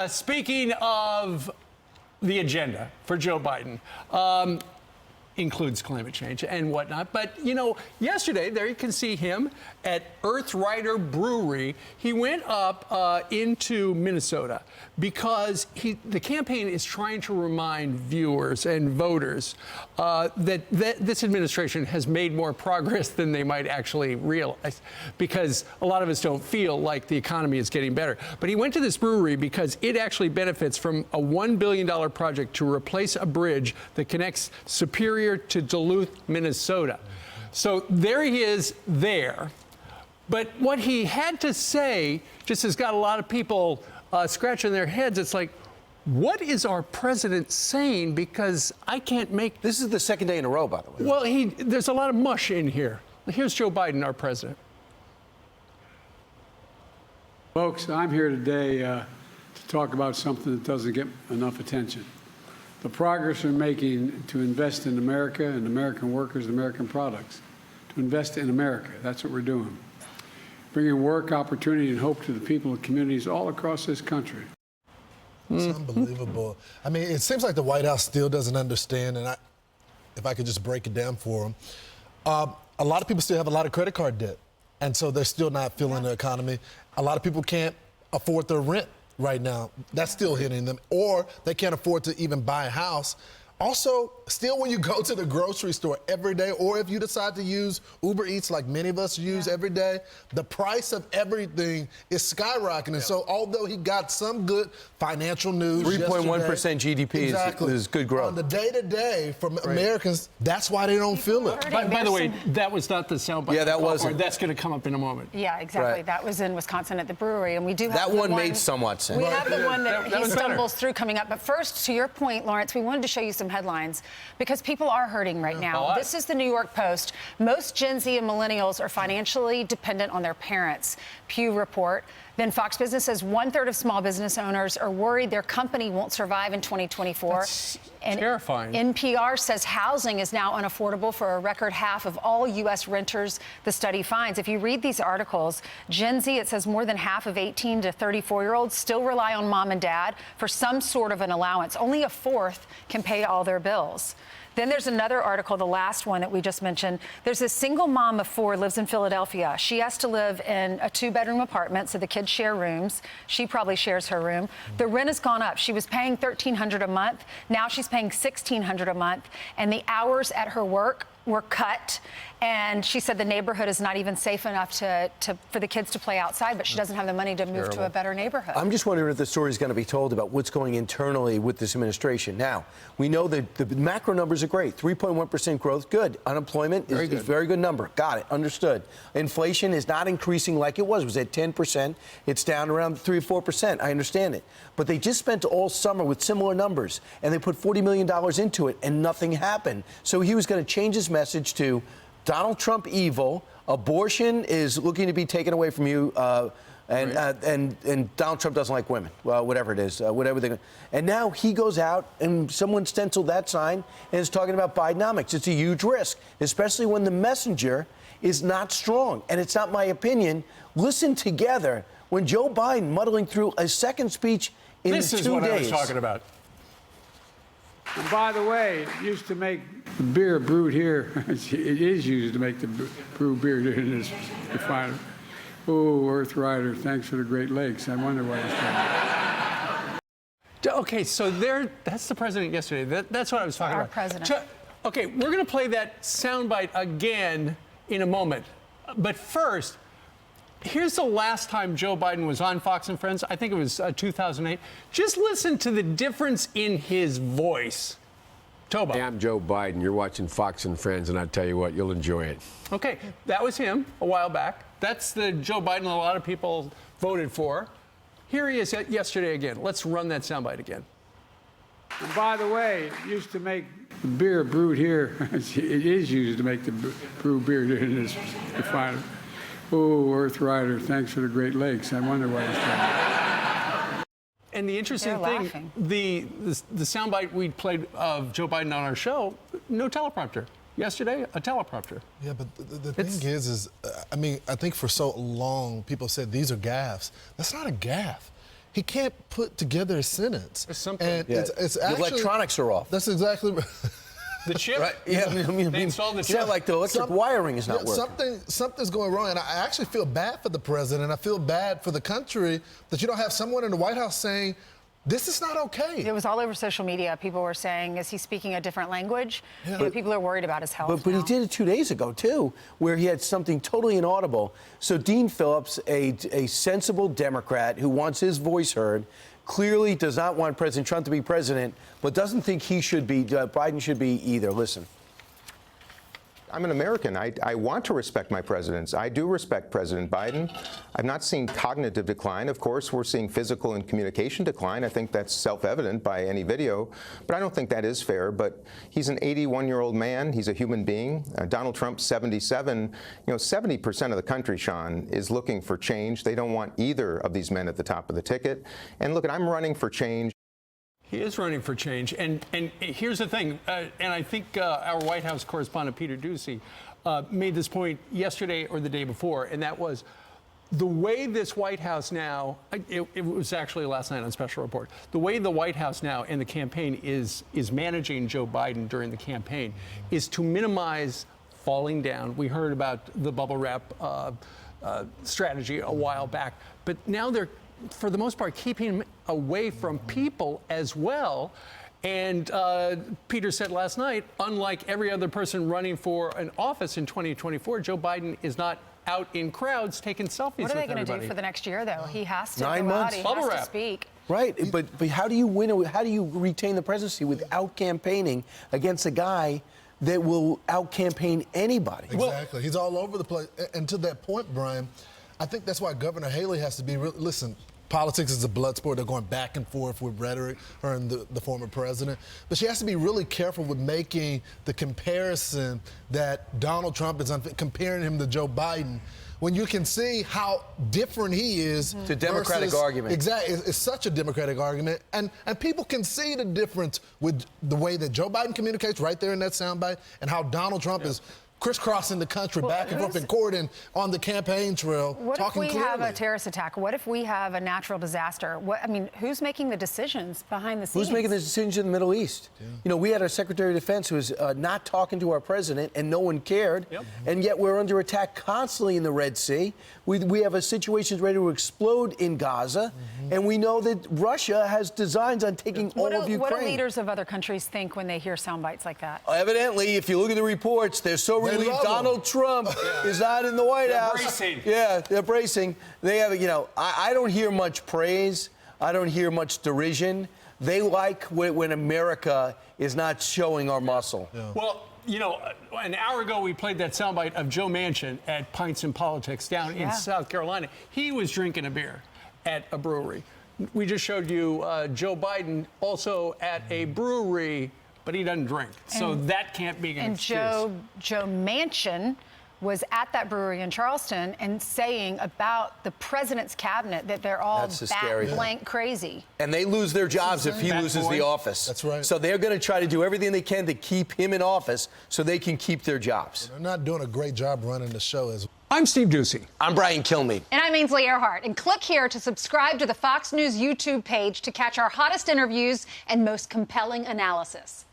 Speaking of the agenda for Joe Biden, includes climate change and whatnot. But, you know, yesterday, there you can see him at Earth Rider Brewery. He went up into Minnesota because the campaign is trying to remind viewers and voters that this administration has made more progress than they might actually realize, because a lot of us don't feel like the economy is getting better. But he went to this brewery because it actually benefits from a $1 billion project to replace a bridge that connects Superior to Duluth, Minnesota. So there he is there. But what he had to say just has got a lot of people scratching their heads. It's like, what is our president saying? Because I can't make... This is the second day in a row, by the way. Well, there's a lot of mush in here. Here's Joe Biden, our president. Folks, I'm here today to talk about something that doesn't get enough attention. The progress we're making to invest in America and American workers, American products. To invest in America, that's what we're doing. Bringing work, opportunity, and hope to the people and communities all across this country. It's unbelievable. I mean, it seems like the White House still doesn't understand, and if I could just break it down for them. A lot of people still have a lot of credit card debt, and so they're still not feeling the economy. A lot of people can't afford their rent right now. That's still hitting them, or they can't afford to even buy a house. Also, still when you go to the grocery store every day, or if you decide to use Uber Eats like many of us use every day, the price of everything is skyrocketing. So although he got some good financial news 3.1% GDP is good growth. On the day-to-day from Americans, that's why they don't feel it. By the way, that was not the soundbite. Yeah, that wasn't. That's going to come up in a moment. Yeah, exactly. Right. That was in Wisconsin at the brewery, and we do have that one made somewhat sense. We have the one that he stumbles through coming up. But first, to your point, Lawrence, we wanted to show you some headlines because people are hurting right now. This is the New York Post. Most Gen Z and millennials are financially dependent on their parents. Pew report. Then Fox Business says 1/3 of small business owners are worried their company won't survive in 2024. That's and terrifying. NPR says housing is now unaffordable for a record half of all U.S. renters, the study finds. If you read these articles, Gen Z, it says more than half of 18 to 34-year-olds still rely on mom and dad for some sort of an allowance. Only a fourth can pay all their bills. Then there's another article, the last one that we just mentioned. There's a single mom of 4 lives in Philadelphia. She has to live in a 2-bedroom apartment, so the kids share rooms. She probably shares her room. The rent has gone up. She was paying $1,300 a month. Now she's paying $1,600 a month. And the hours at her work were cut. And she said the neighborhood is not even safe enough for the kids to play outside, but she doesn't have the money to move to a better neighborhood. I'm just wondering if the story is going to be told about what's going internally with this administration. Now, we know that the macro numbers are great. 3.1% growth, good. Unemployment is a very good number. Got it, understood. Inflation is not increasing like it was. It was at 10%. It's down around 3 or 4%. I understand it. But they just spent all summer with similar numbers, and they put $40 million into it, and nothing happened. So he was going to change his message to Donald Trump evil, abortion is looking to be taken away from you, and Donald Trump doesn't like women, well, whatever it is, whatever they. And now he goes out and someone stenciled that sign and is talking about Bidenomics. It's a huge risk, especially when the messenger is not strong. And it's not my opinion. Listen together when Joe Biden muddling through a second speech in 2 days. This is what I was talking about. And by the way, it used to make the beer brewed here. It is used to make the brew beer in this refinery. Oh, Earth Rider, thanks for the Great Lakes. I wonder why he's talking. Okay, so that's the president yesterday. That's what I was talking about. Our president. Okay, we're going to play that soundbite again in a moment. But first, here's the last time Joe Biden was on Fox and Friends. I think it was 2008. Just listen to the difference in his voice. Toba. Hey, I'm Joe Biden. You're watching Fox and Friends, and I tell you what, you'll enjoy it. Okay, that was him a while back. That's the Joe Biden a lot of people voted for. Here he is yesterday again. Let's run that soundbite again. And by the way, it used to make the beer brewed here. It is used to make the brew beer in this refinery. Oh, Earth Rider, thanks for the Great Lakes. I wonder why he's talking. And the interesting thing, the soundbite we played of Joe Biden on our show, no teleprompter. Yesterday, a teleprompter. Yeah, but the thing is, I mean, I think for so long people said these are gaffes. That's not a gaffe. he can't put together a sentence. There's something. And Yeah. it's The actually, electronics are off. That's exactly right. The chip. Right? Yeah, They installed the chip. like the electric wiring is not working. Something's going wrong, and I actually feel bad for the president. I feel bad for the country that you don't have someone in the White House saying, this is not okay. It was all over social media. People were saying, is he speaking a different language? Yeah. You know, people are worried about his health. But he now. did it 2 days ago, too, where he had something totally inaudible. So Dean Phillips, a sensible Democrat who wants his voice heard, clearly does not want President Trump to be president, but doesn't think he should be, Biden should be either. Listen. I'm an American. I want to respect my presidents. I do respect President Biden. I've not seen cognitive decline. Of course, we're seeing physical and communication decline. I think that's self-evident by any video. But I don't think that is fair. But he's an 81-year-old man. He's a human being. Donald Trump's 77. 70% of the country, Sean, is looking for change. They don't want either of these men at the top of the ticket. And look, I'm running for change. He is running for change. And here's the thing, and I think our White House correspondent, Peter Doocy, made this point yesterday or the day before, and that was the way this White House now, it was actually last night on Special Report, the way the White House now and the campaign is managing Joe Biden during the campaign is to minimize falling down. We heard about the bubble wrap strategy a while back, but now they're, for the most part, keeping him away from people as well. And Peter said last night, unlike every other person running for an office in 2024, Joe Biden is not out in crowds taking selfies with everybody. What are they going to do for the next year, though? He has to 9 go out. months. He Bubble has wrap. to speak. Right, but how do you win? How do you retain the presidency without campaigning against a guy that will out-campaign anybody? Exactly. He's all over the place. And to that point, Brian, I think that's why Governor Haley has to be listen, politics is a blood sport. They're going back and forth with rhetoric, her and the former president. But she has to be really careful with making the comparison that Donald Trump is comparing him to Joe Biden, when you can see how different he is. It's a Democratic argument. Exactly. It's such a Democratic argument. And people can see the difference with the way that Joe Biden communicates right there in that soundbite and how Donald Trump is crisscrossing the country back and forth in court and on the campaign trail, What talking if we clearly. have a terrorist attack? What if we have a natural disaster? Who's making the decisions behind the scenes? Who's making the decisions in the Middle East? Yeah. We had our Secretary of Defense who was not talking to our president, and no one cared. Yep. And yet we're under attack constantly in the Red Sea. We have a situation ready to explode in Gaza, and we know that Russia has designs on taking all of Ukraine. What do leaders of other countries think when they hear sound bites like that? Evidently, if you look at the reports, they're so relieved Donald Trump is not in the White House. Bracing. Yeah, they're bracing. They have, I don't hear much praise. I don't hear much derision. They like when America is not showing our muscle. Yeah. Well, an hour ago we played that soundbite of Joe Manchin at Pints and Politics down in South Carolina. He was drinking a beer at a brewery. We just showed you Joe Biden also at a brewery, but he doesn't drink. So that can't be an excuse. And Joe Manchin was at that brewery in Charleston and saying about the president's cabinet that they're all blank crazy. And they lose their jobs if he loses the office. That's right. So they're going to try to do everything they can to keep him in office so they can keep their jobs. They're not doing a great job running the show as well. I'm Steve Doocy. I'm Brian Kilmeade. And I'm Ainsley Earhart. And click here to subscribe to the Fox News YouTube page to catch our hottest interviews and most compelling analysis.